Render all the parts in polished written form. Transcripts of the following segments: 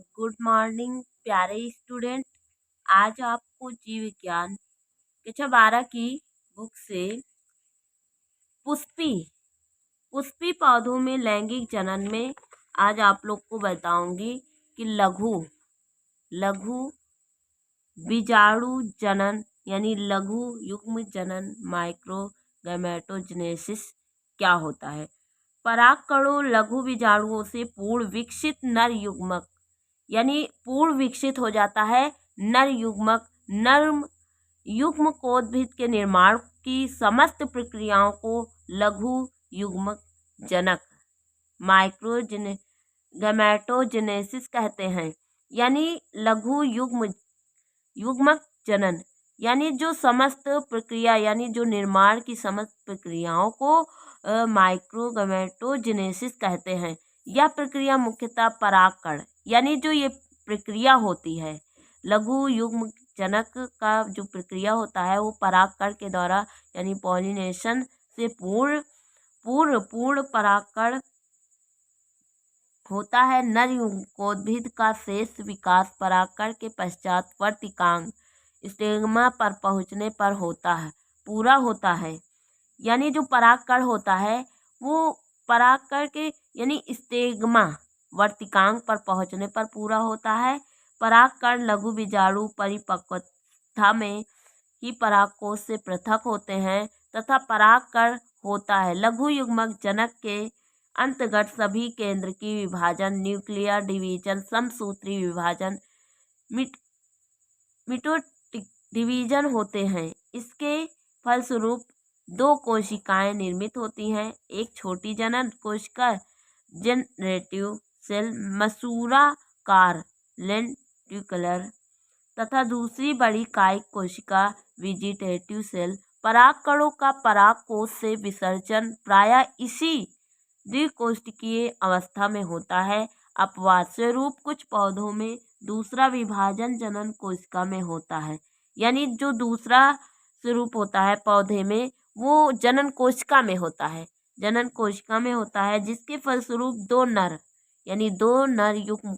Good morning प्यारे student. आज आपको जीव विज्ञान कक्षा 12 की बुक से पुष्पी पुष्पी पौधों में लैंगिक जनन में आज आप लोग को बताऊंगी कि लघु लघु बीजाणु जनन यानी लघु युग्म जनन माइक्रो गैमेटोजेनेसिस क्या होता है। परागकणों लघु बीजाणुओं से पूर्ण विकसित नर युग्मक यानी पूर्ण विकसित हो जाता है नर युग्मक नर्म युग्मकोद्भिद के निर्माण की समस्त प्रक्रियाओं को लघु युग्मक जनक माइक्रोजेने गैमेटोजेनेसिस कहते हैं। यानी लघु युग्मक जनन यानी जो समस्त प्रक्रिया यानी जो निर्माण की समस्त प्रक्रियाओं को माइक्रोगैमेटोजेनेसिस कहते हैं। यह प्रक्रिया मुख्यतः परागकण यानी जो ये प्रक्रिया होती है लघु युग्म जनक का जो प्रक्रिया होता है वो परागकण के द्वारा यानी पॉलिनेशन से पूर्ण परागकण होता है। नर युग्मकोद्भिद का शेष विकास परागकण के पश्चात वर्तिकांग स्टेगमा पर पहुंचने पर पूरा होता है। यानी जो परागकण होता है वो परागकण के यानी स्टेगमा वर्तिकांग पर पहुंचने पर पूरा होता है। परागकण लघु बीजाणु परिपक्वता में ही परागकोश से पृथक होते हैं तथा परागकण होता है लघु युग्मक जनक के अंतर्गत सभी केंद्र की विभाजन न्यूक्लियर डिवीजन समसूत्री विभाजन मिटोटिक डिवीजन होते हैं। इसके फलस्वरूप दो कोशिकाएं निर्मित होती हैं। एक छोटी जनन कोशिका जनरेटिव सेल मसूराकार लेंटिकुलर तथा दूसरी बड़ी कायिक कोशिका वेजिटेटिव सेल। परागकणों का परागकोश से विसर्जन प्रायः इसी द्विकोशिकीय अवस्था में होता है। अपवाद स्वरूप कुछ पौधों में दूसरा विभाजन जनन कोशिका में होता है। यानी जो दूसरा स्वरूप होता है पौधे में वो जनन कोशिका में होता है जिसके फलस्वरूप दो नर युग्म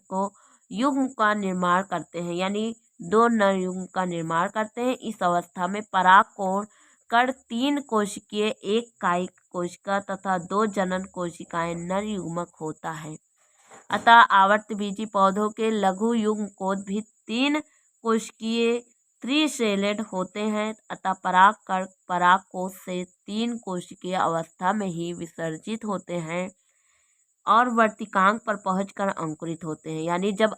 का निर्माण करते हैं इस अवस्था में परागकोण कण 3 कोशिकीय एक कायिक कोशिका तथा 2 जनन कोशिकाएं नर युग्मक होता है। अतः आवर्तबीजी पौधों के लघु युग्मकोद्भिद 3 कोशिकीय 3 सेलेड होते हैं। अतः परागकण परागकोश से 3 कोशिकीय अवस्था में ही विसर्जित होते हैं और वर्तिकांग पर पहुंचकर अंकुरित होते हैं। यानी जब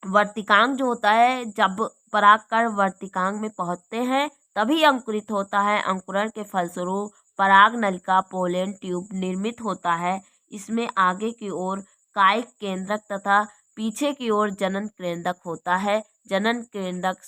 वर्तिकांग जो होता है जब परागकण वर्तिकांग में पहुंचते हैं तभी अंकुरित होता है। अंकुरण के फलस्वरूप पराग नलिका पोलन ट्यूब निर्मित होता है। इसमें आगे की ओर कायिक केंद्रक तथा पीछे की ओर जनन केंद्रक होता है। जनन केंद्रक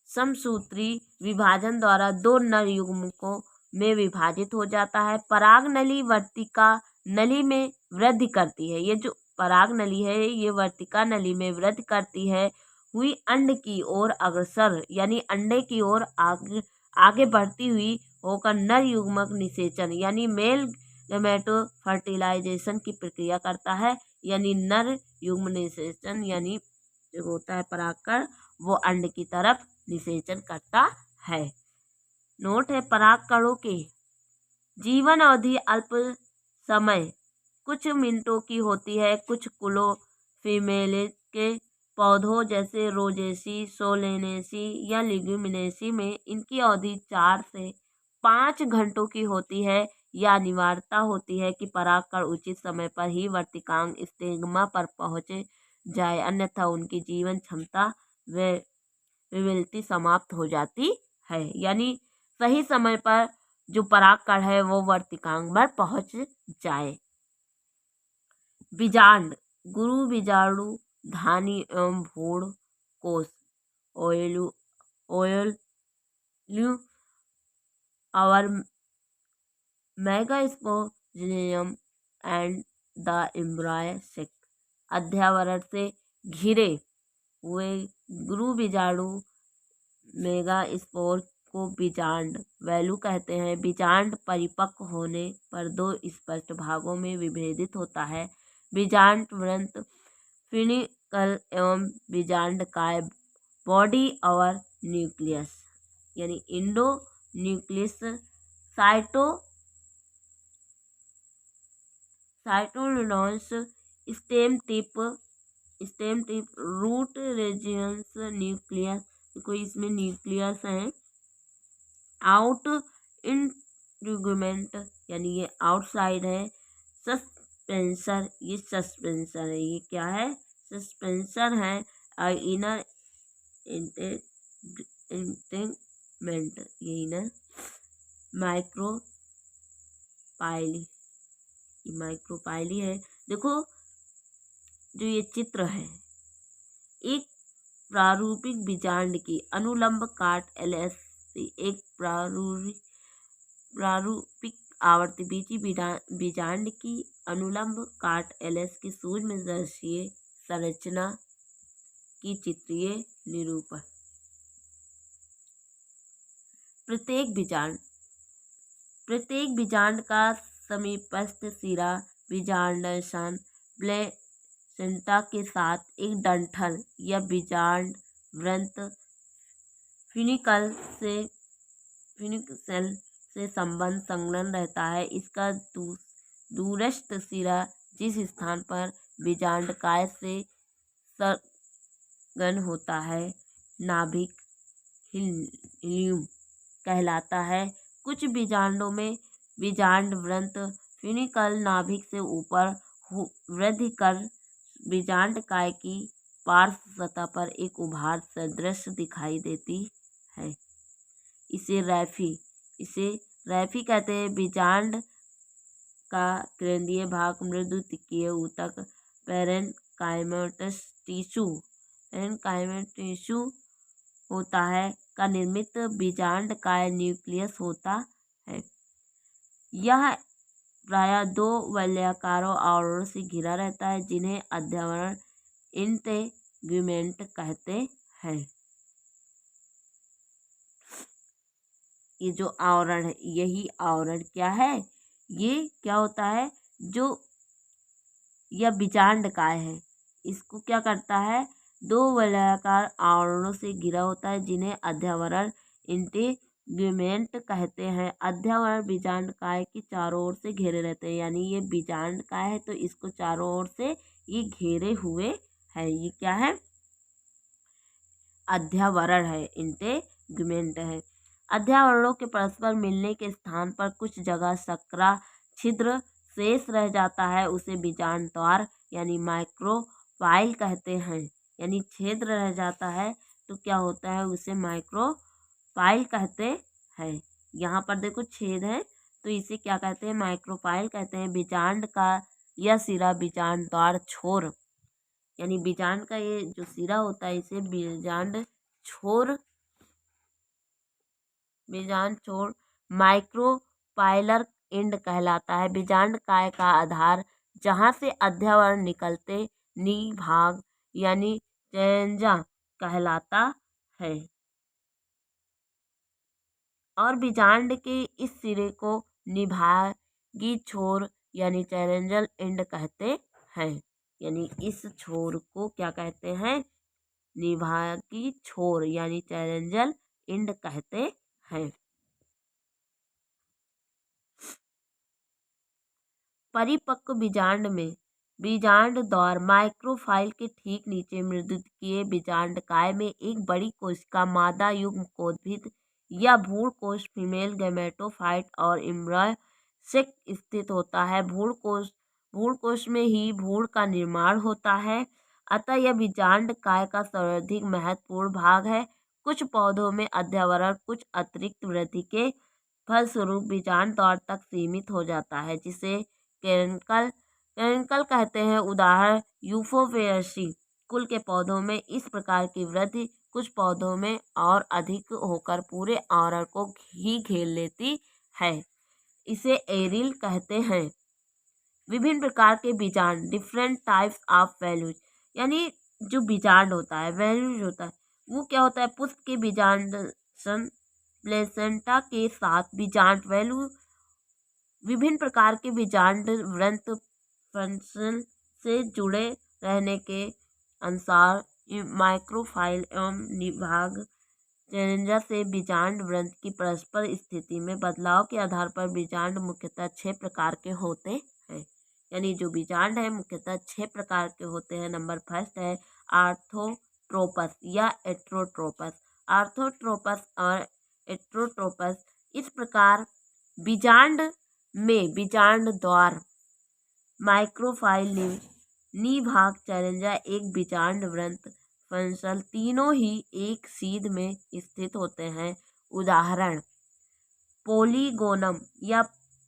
समसूत्री विभाजन द्वारा 2 नर युग्मकों में विभाजित हो जाता है। पराग नली वर्तिका नली में वृद्धि करती है। ये जो पराग नली है ये वर्तिका नली में वृद्धि करती है हुई अंड की ओर अग्रसर यानी अंडे की ओर आगे बढ़ती हुई होकर नर युग्मक निषेचन यानी मेल गैमेटो फर्टिलाइजेशन की प्रक्रिया करता है। यानी नर युग्म निषेचन यानी जो होता है परागकण वो अंड की तरफ निषेचन करता है। नोट है परागकणों के जीवन अवधि अल्प समय कुछ मिनटों की होती है। कुछ क्लोफिमेले के पौधों जैसे रोजेसी सोलेनेसी या लिग्यूमिनेसी में इनकी अवधि 4 से 5 घंटों की होती है। यह अनिवार्यता होती है कि परागकण उचित समय पर ही वर्तिकांग स्टेगमा पर पहुंचे जाए अन्यथा उनकी जीवन क्षमता व विविलिटी समाप्त हो जाती है। यानी सही समय पर जो परागकण है वो वर्तिकांग पर पहुंच जाए। बीजांड गुरु बीजाणु धानी एवं भ्रूण कोश ओयलू और मेगास्पोरेंजियम एंड द एम्ब्रॉय सेक अध्यावरण से घिरे हुए गुरु बीजाणु मेगास्पोर को बीजांड वैल्यू कहते हैं। बीजांड परिपक्व होने पर दो स्पष्ट भागों में विभेदित होता है। बीजांड वृंत फिनिकल एवं बीजांड काय बॉडी और न्यूक्लियस यानी endo nucleus cytoneurons stem tip root regions nucleus कोई इसमें न्यूक्लियस है। आउट इंट्रूगमेंट यानी ये आउटसाइड है। सस्पेंसर ये सस्पेंसर है। ये क्या है? सस्पेंसर है। और इनर इंटेगमेंट ये इनर माइक्रोपाइली है। देखो जो ये चित्र है, एक प्रारूपिक बीजांड की अनुलंब काट LSC एक प्रारूपिक आवर्ती बीजी बीजांड की अनुलंब काट LS की सूक्ष्मदर्शीय संरचना की चित्रीय निरूपण। प्रत्येक बीजांड का समीपस्थ सिरा बीजांडासन प्लेसेंटा के साथ एक डंठल या बीजांड वृंत फ्यूनिकल से संलग्न रहता है। इसका दूरस्थ सिरा जिस स्थान पर बीजांड काय से संलग्न होता है नाभिक हिलियम कहलाता है। कुछ बीजांडों में बीजांड वृंत फ्यूनिकल नाभिक से ऊपर वृद्धि कर बीजांड काय की पार्श्व सतह पर एक उभार सदृश दिखाई देती है। इसे रैफी कहते हैं। बीजांड का केंद्रीय भाग मृदु तीक्ष्ण ऊतक पैरेन्काइमस टिश्यू होता है का निर्मित बीजांड काय न्यूक्लियस होता है। यह प्रायः दो वलयाकार आवरणों से घिरा रहता है जिन्हें अध्यावरण इंटेगुमेंट कहते हैं। ये जो आवरण है, यही आवरण क्या है? ये क्या होता है? जो यह बीजांड काय है, इसको क्या करता है? दो वलयाकार आवरणों से घिरा होता है जिन्हें अध्यावरण इंटेगुमेंट कहते हैं। अध्यावरण बीजांड काय के चारों ओर से घेरे रहते हैं। यानी ये बीजांड काय है तो इसको चारों ओर से ये घेरे हुए है। ये क्या है? अध्यावरण है, इंटेगुमेंट है। अध्यावरणों के परस्पर मिलने के स्थान पर कुछ जगह सकरा छिद्र शेष रह जाता है, उसे बीजांड द्वार यानी माइक्रोपाइल कहते हैं। यानी छिद्र रह जाता है तो क्या होता है? उसे माइक्रोपाइल कहते हैं। यहाँ पर देखो छेद है तो इसे क्या कहते हैं? माइक्रोपाइल कहते हैं। बीजांड का यह सिरा बीजांड द्वार छोर यानी बीजांड का ये जो सिरा होता है इसे बीजांड छोर माइक्रोपाइलर एंड कहलाता है। बीजांड काय का आधार जहाँ से अध्यावरण निकलते निभाग यानी चैरेंजा कहलाता है। और बीजांड के इस सिरे को निभागी छोर यानी चैरेंजल एंड कहते हैं। यानी इस छोर को क्या कहते हैं? निभागी छोर यानी चैरेंजल एंड कहते हैं। परिपक्व बीजांड में बीजांड द्वार माइक्रोपाइल के ठीक नीचे मृदुकीय बीजांड काय में एक बड़ी कोशिका मादा युग्मकोद्भिद या भ्रूण कोश फीमेल गैमेटोफाइट और एम्ब्रॉय स्थित होता है। भ्रूण कोश में ही भ्रूण का निर्माण होता है। अतः यह बीजांड काय का सर्वाधिक महत्वपूर्ण भाग है। कुछ पौधों में अध्यावरण कुछ अतिरिक्त वृद्धि के फलस्वरूप बीजांड द्वार तक सीमित हो जाता है, जिसे कैरंकल कहते हैं। उदाहरण यूफोर्बिएसी कुल के पौधों में इस प्रकार की वृद्धि कुछ पौधों में और अधिक होकर पूरे आवरण को ही घेर लेती है। इसे एरिल कहते हैं। विभिन्न प्रकार के बीजांड डिफरेंट टाइप्स ऑफ वैल्यूज यानी जो बीजांड होता है वैल्यूज होता है वो क्या होता है? पुष्प के बीजांडसन प्लेसेंटा के साथ बीजांड वैल्यू विभिन्न प्रकार के बीजांड व्रंत फंक्शन से जुड़े रहने के अनुसार माइक्रोफाइल एवं निभाग चैलेंजर से बीजांड व्रंत की परस्पर स्थिति में बदलाव के आधार पर बीजांड मुख्यतः 6 प्रकार के होते हैं। यानी जो बीजांड है मुख्यतः 6 प्रकार के होते हैं। नंबर फर्स्ट है आर्थोट्रोपस या एट्रोट्रोपस। आर्थोट्रोपस और एट्रोट्रोपस इस प्रकार बीजांड में बीजांड द्वार माइक्रोफाइल निभाग चैलेंजर एक बीजांड व्रंत फंक्शन तीनों ही एक सीध में स्थित होते हैं। उदाहरण पोलीगोनम या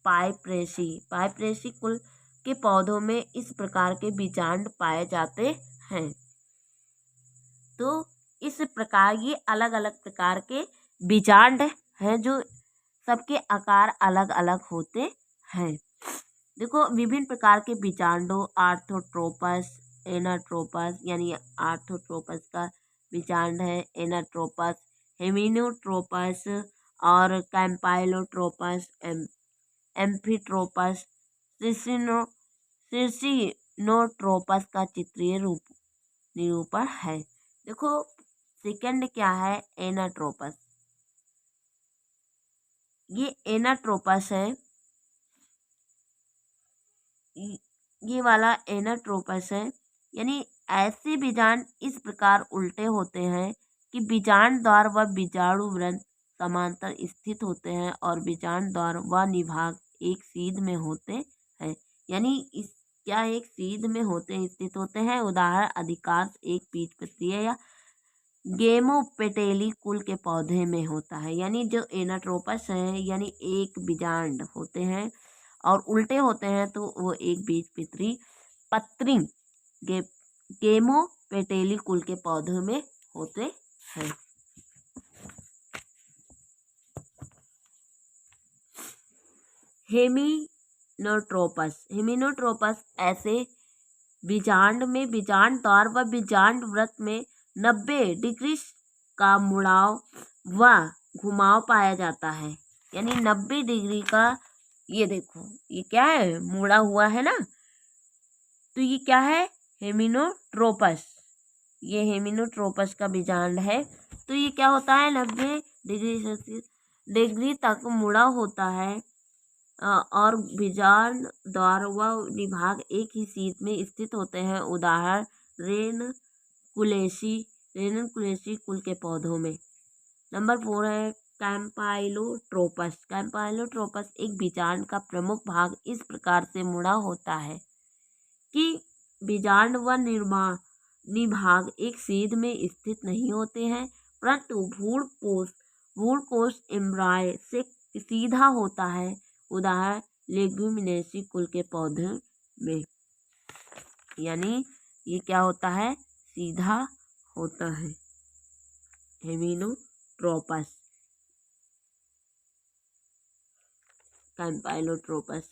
पाइप्रेसी। पाइप्रेसी कुल के पौधों में इस प्रकार के बीजांड पाए जाते हैं। तो इस प्रकार ये अलग अलग प्रकार के बीजांड हैं जो सबके आकार अलग अलग होते हैं। देखो विभिन्न प्रकार के बीजांडों आर्थोट्रोपस एनाट्रोपस, यानी आर्थोट्रोपस का बीजांड है एनाट्रोपस, हेमिनोट्रोपस और कैम्पाइलोट्रोपस, एम्फिट्रोपस, सिर्सिनोट्रोपस का चित्रीय निरूपण है। देखो सेकंड क्या है एनाट्रोपस। ये एनाट्रोपस है, ये वाला एनाट्रोपस है। यानी ऐसे बीजांड इस प्रकार उल्टे होते हैं कि बीजांड द्वार व बीजाणु व्रंत समांतर स्थित होते हैं और बीजांड द्वार व निभाग एक सीध में होते हैं। यानी इस क्या एक सीध में होते स्थित होते हैं। उदाहरण अधिकांश एक बीजपत्रीय या गेमोपेटेली कुल के पौधे में होता है। यानी जो एनाट्रोपस है यानी एक बीजांड होते हैं और उल्टे होते हैं तो वो एक बीजपत्री पत्री गेमोपेटेली कुल के पौधों में होते हैं। हेमिनोट्रोपस। हेमिनोट्रोपस ऐसे बीजांड में बीजांड द्वार व बीजांड व्रत में 90 डिग्री का मुड़ाव व घुमाव पाया जाता है। यानी 90 डिग्री का, ये देखो ये क्या है मुड़ा हुआ है ना, तो ये क्या है हेमिनोट्रोपस। ये हेमिनोट्रोपस का बीजांड है। तो ये क्या होता है 90 डिग्री तक मुड़ा होता है और बीजांड द्वार व निभाग एक ही सीध में स्थित होते हैं। उदाहरण रेनकुलेसी कुल के पौधों में। नंबर 4 है कैम्पाइलोट्रोपस। कैम्पाइलोट्रोपस एक बीजांड का प्रमुख भाग इस प्रकार से मुड़ा होता है कि बीजांड व निभाग एक सीध में स्थित नहीं होते हैं, परंतु भ्रूण कोश एम्ब्राय से सीधा होता है। उदाहरण लेग्यूमिनेसी कुल के पौधे में। यानी ये क्या होता है सीधा होता है हेमिनोट्रोपस कैम्पाइलोट्रोपस।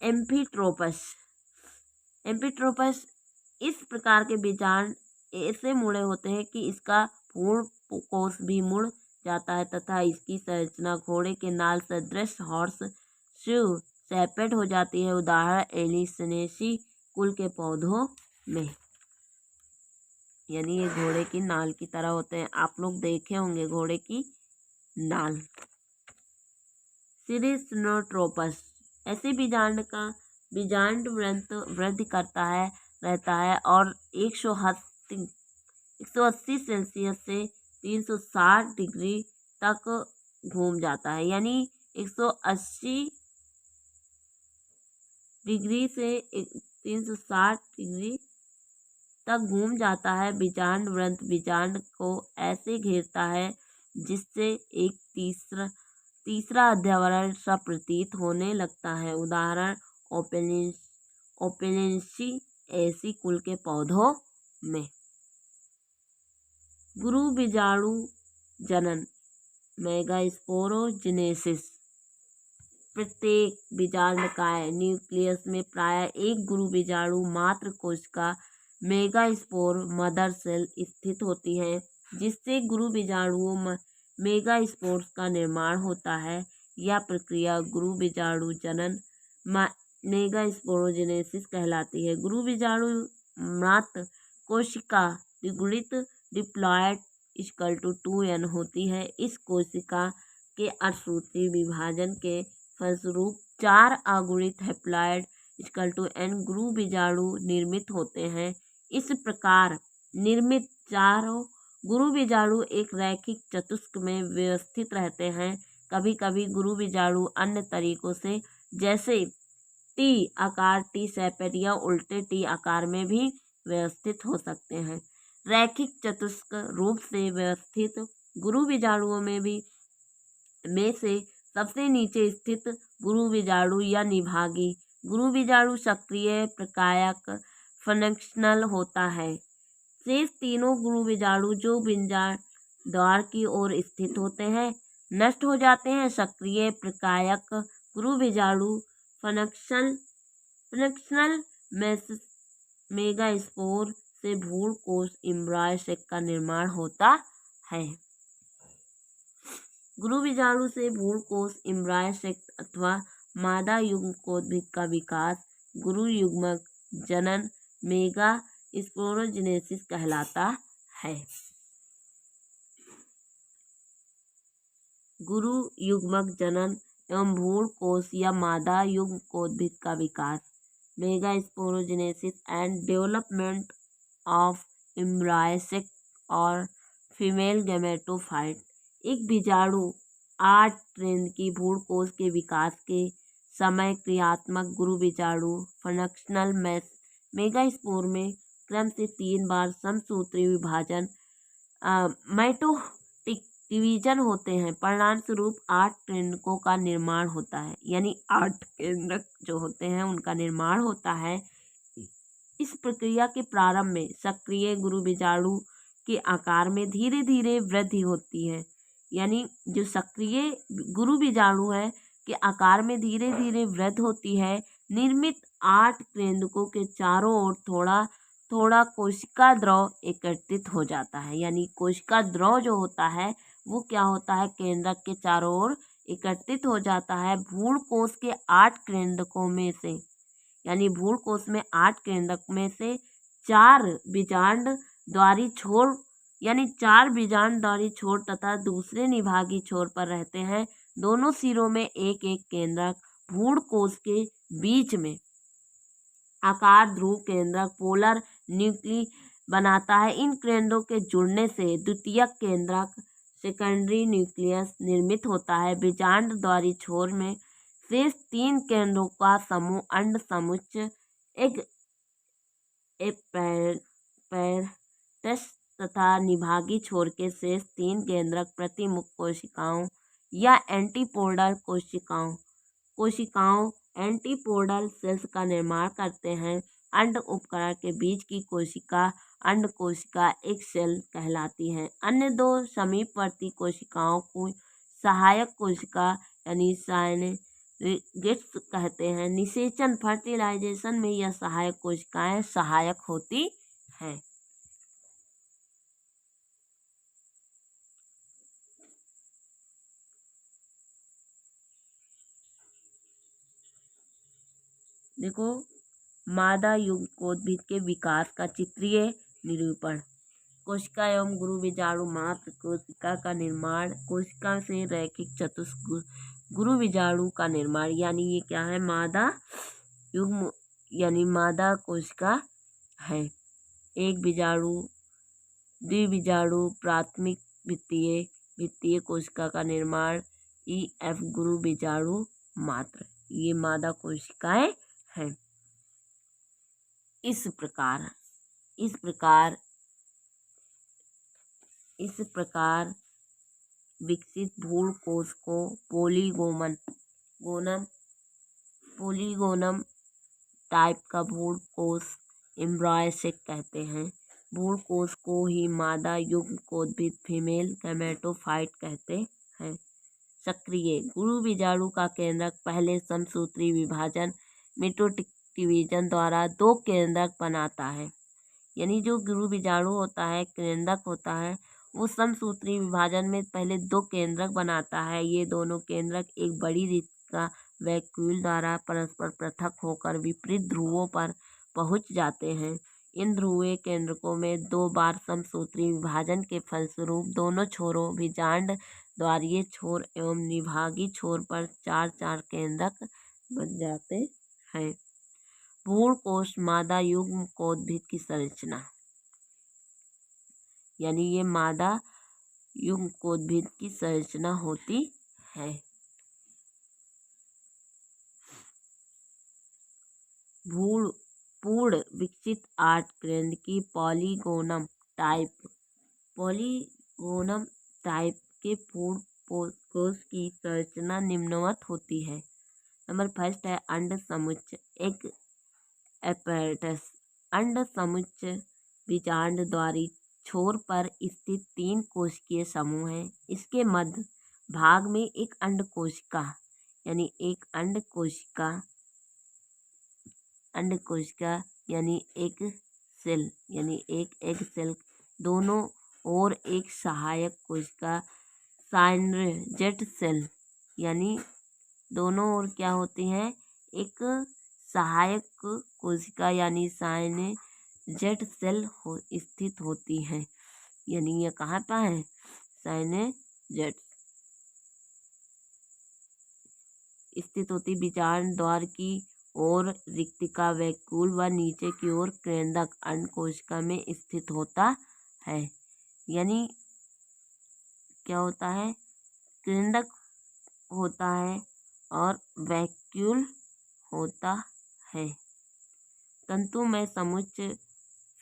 एम्फिट्रोपस। एम्फिट्रोपस इस प्रकार के बीजांड ऐसे मुड़े होते हैं कि इसका भ्रूण कोश भी मुड़ जाता है तथा इसकी संरचना घोड़े के नाल सदृश हॉर्स शू सेपेड हो जाती है। उदाहरण एलिसनेसी कुल के पौधों में। यानी ये घोड़े की नाल की तरह होते हैं। आप लोग देखे होंगे घोड़े की नाल। सिरिस्नोट्रोपस ऐसे बीजांड का बीजांड व्रंत वृद्धि करता है रहता है और 180 सेल्सियस से 360 डिग्री तक घूम जाता है। यानी 180 डिग्री से 360 डिग्री तक घूम जाता है। बीजांड व्रंत बीजांड को ऐसे घेरता है जिससे एक तीसरा अध्यावरण सा प्रतीत होने लगता है। उदाहरण ओपेलेंसी ऐसी कुल के पौधों में। गुरु बीजाणु जनन मेगास्पोरोजेनेसिस। प्रत्येक बीजांडकाय न्यूक्लियस में प्रायः एक गुरु बीजाणु मात्र कोशिका मेगास्पोर मदर सेल स्थित होती है, जिससे गुरु बीजाणुओं मेगास्पोर्स का निर्माण होता है। यह प्रक्रिया गुरु बीजाणु जनन मेगास्पोरोजेनेसिस कहलाती है। गुरु बीजाणु मात्र कोशिका द्विगुणित डिप्लॉयड इक्वल टू 2n होती है। इस कोशिका के अर्धसूत्री विभाजन के फलस्वरूप 4 अगुणित हैप्लॉयड इक्वल टू n गुरु बीजाणु निर्मित होते हैं। इस प्रकार निर्मित चारों गुरु बीजाणु एक रैखिक चतुष्क में व्यवस्थित रहते हैं। कभी कभी गुरु बीजाणु अन्य तरीकों से जैसे टी आकार, टी सेपेट या उल्टे टी आकार में भी व्यवस्थित हो सकते हैं। रैखिक चतुष्क रूप से व्यवस्थित गुरु बीजाणुओं में से सबसे नीचे स्थित गुरु बीजाणु या निभागी गुरु बीजाणु सक्रिय प्रकायक फंक्शनल होता है। शेष तीनों गुरु बीजाणु जो बीजांड द्वार की ओर स्थित होते हैं नष्ट हो जाते हैं। सक्रिय प्रकायक गुरु बीजाणु फंक्शनल मेगास्पोर से भ्रूण कोश एम्ब्रॉय सेक का निर्माण होता है। गुरु बीजाणु से भ्रूण कोश एम्ब्रॉय सेक अथवा मादा युग्मकोद्भिद का विकास गुरु युग्मक जनन मेगास्पोरोजेनेसिस कहलाता है। गुरु युग्मक जनन एवं भ्रूण कोश या मादा युग्मकोद्भिद का विकास megasporogenesis and development of embryo sac और फीमेल गैमेटोफाइट। एक बीजाणु 8 ट्रेंड की भ्रूण कोश के विकास के समय क्रियात्मक गुरु बीजाणु फंक्शनल मेगास्पोर में क्रम से 3 बार समसूत्री विभाजन माइटोटिक डिवीजन होते हैं। परिणाम स्वरूप 8 केंद्रकों का निर्माण होता है, यानी 8 केंद्रक जो होते हैं उनका निर्माण होता है। इस प्रक्रिया के प्रारंभ में सक्रिय गुरु बीजाणु के आकार में धीरे धीरे वृद्धि होती है, यानी जो सक्रिय गुरु बीजाणु है के आकार में धीरे धीरे वृद्धि होती है। निर्मित 8 केंद्रकों के चारों ओर थोड़ा थोड़ा कोशिका द्रव एकत्रित हो जाता है, यानी कोशिका द्रव जो होता है वो क्या होता है केंद्रक के चारों ओर एकत्रित हो जाता है। भ्रूण कोश के 8 केंद्रकों में से, यानी भ्रूण कोश में 8 केंद्रक में से 4 बीजांड द्वारी छोर यानी 4 बीजांड द्वारी छोर तथा दूसरे निभागी छोर पर रहते हैं। दोनों सिरों में एक एक केंद्रक भ्रूण कोश के बीच में आकार ध्रुव केंद्रक पोलर न्यूक्ली बनाता है। इन केंद्रों के जुड़ने से द्वितीयक केंद्रक सेकेंडरी न्यूक्लियस निर्मित होता है। बीजांड द्वारी छोर में शेष 3 केंद्रों का समूह अंड समुच्च एक एपैरेटस तथा निभागी छोर के शेष 3 केंद्रक प्रतिमुख कोशिकाओं या एंटीपोडल कोशिकाओं एंटीपोडल सेल्स का निर्माण करते हैं। अंड उपकरण के बीच की कोशिका अंड कोशिका एक सेल कहलाती है। अन्य 2 समीपवर्ती कोशिकाओं को सहायक कोशिका यानी साइनेगेट्स कहते हैं। निषेचन फर्टिलाइजेशन में यह सहायक कोशिकाएं सहायक होती हैं। देखो मादा युग्मकोद्भिद के विकास का चित्रीय निरूपण। कोशिका एवं गुरु बीजाणु मात्र कोशिका का निर्माण, कोशिका से रैखिक चतुष्क गुरु बीजाणु का निर्माण, यानी ये क्या है मादा युग्म यानी मादा कोशिका है। एक बीजाणु द्विबीजाणु प्राथमिक वित्तीय कोशिका का निर्माण EF गुरु बीजाणु मात्र, ये मादा कोशिकाएं हैं। इस प्रकार विकसित भ्रूण कोश को पोलीगोनम टाइप का भ्रूण कोश एम्ब्रॉय सेक कहते हैं। भ्रूण कोश को ही मादा युग्मकोद्भिद फीमेल गैमेटोफाइट कहते हैं। सक्रिय गुरु बीजाणु का केंद्रक पहले समसूत्री विभाजन मिटोटिक डिवीजन द्वारा 2 केंद्रक बनाता है, यानी जो गुरु बीजाणु होता है केंद्रक होता है वो समसूत्री विभाजन में पहले 2 केंद्रक बनाता है। ये दोनों केंद्रक एक बड़ी रिक्तिका वैक्यूल द्वारा परस्पर पृथक होकर विपरीत ध्रुवों पर पहुंच जाते हैं। इन ध्रुवीय केंद्रकों में 2 बार समसूत्री विभाजन के फलस्वरूप दोनों छोरों विजांड द्वारीय छोर एवं निभागी छोर पर 4-4 केंद्रक बन जाते हैं। भ्रूणकोश मादा युग्मकोद्भिद की संरचना, यानी ये मादा युग्मकोद्भिद की संरचना होती है। पूर्ण विकसित 8 केंद्रकी पॉलीगोनम टाइप के पूर्ण कोश की संरचना निम्नवत होती है। नंबर फर्स्ट है अंड समुच्चय, एक एपैरेटस। अंड समुच्चय विजांड द्वारी छोर पर स्थित 3 कोशिकीय समूह है। इसके मध्य भाग में एक अंड कोशिका यानी एक एग सेल दोनों और एक सहायक कोशिका साइनर्जेट सेल, यानी दोनों ओर क्या होती हैं, एक सहायक कोशिका यानी साइनर्जेट सेल स्थित होती हैं। यानी ये कहाँ पर है, साइनर्जेट स्थित होती विजांड द्वार की ओर रिक्तिका वैक्यूल व नीचे की ओर केंद्रक अंड कोशिका में स्थित होता है। यानी क्या होता है, केंद्रक होता है और वैक्यूल होता है। तंतुमय समुच्चय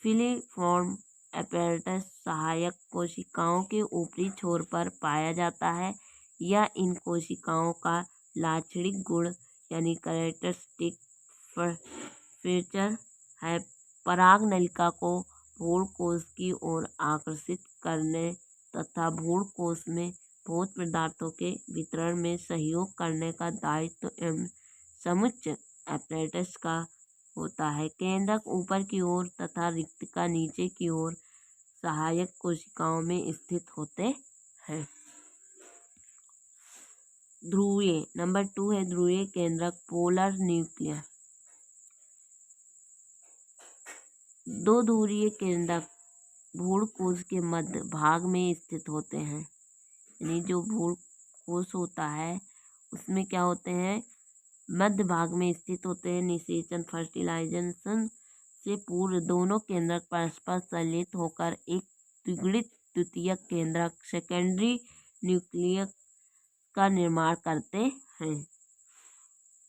फिलीफॉर्म एपैरेटस सहायक कोशिकाओं के ऊपरी छोर पर पाया जाता है। यह इन कोशिकाओं का लाक्षणिक गुण यानी कैरेक्टरिस्टिक फीचर है। पराग नलिका को भ्रूणकोश की ओर आकर्षित करने तथा भ्रूणकोश में भोज्य पदार्थों के वितरण में सहयोग करने का दायित्व एवं समुच्चय एपैरेटस का होता है। केंद्रक ऊपर की ओर तथा रिक्तिका नीचे की ओर सहायक कोशिकाओं में स्थित होते हैं। ध्रुवीय, नंबर 2 है ध्रुवीय केंद्रक पोलर न्यूक्लियस। 2 ध्रुवीय केंद्रक भ्रूणकोश के मध्य भाग में स्थित होते हैं। यानी जो भ्रूणकोश होता है उसमें क्या होते हैं, मध्य भाग में स्थित होते हैं। निषेचन फर्टिलाइजेशन से पूर्व दोनों केंद्रक परस्पर संलयित होकर एक द्विगुणित द्वितीयक केंद्रक सेकेंडरी न्यूक्लियस का निर्माण करते हैं।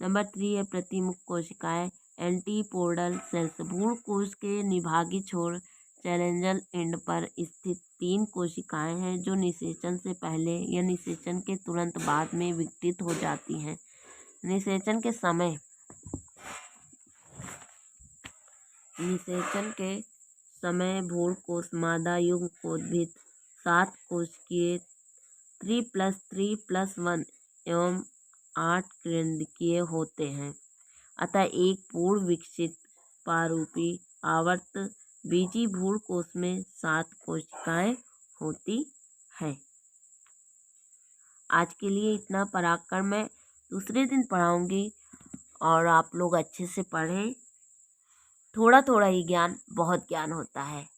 नंबर 3 है प्रतिमुख कोशिकाएं एंटीपोडल सेल्स। भ्रूणकोश के निभागी छोर चैलेंजल एंड पर स्थित 3 कोशिकाएं हैं जो निषेचन से पहले या निषेचन के तुरंत बाद में विघटित हो जाती हैं। निषेचन के समय भ्रूणकोश मादा युग्मकोद्भिद 7 कोशिकीय 3+3+1 एवं 8 केंद्रकीय होते हैं। अतः एक पूर्ण विकसित पारूपी आवर्त बीजी भ्रूणकोश में 7 कोशिकाएं होती हैं। आज के लिए इतना पढ़ाकर मैं दूसरे दिन पढ़ाऊंगी और आप लोग अच्छे से पढ़ें। थोड़ा थोड़ा ही ज्ञान बहुत ज्ञान होता है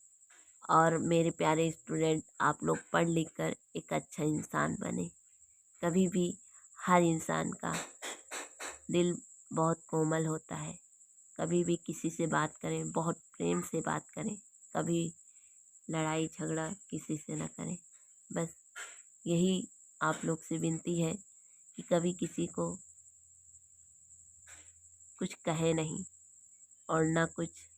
और मेरे प्यारे स्टूडेंट आप लोग पढ़ लिख कर एक अच्छा इंसान बने। कभी भी हर इंसान का दिल बहुत कोमल होता है। कभी भी किसी से बात करें बहुत प्रेम से बात करें, कभी लड़ाई झगड़ा किसी से न करें। बस यही आप लोग से विनती है कि कभी किसी को कुछ कहे नहीं और ना कुछ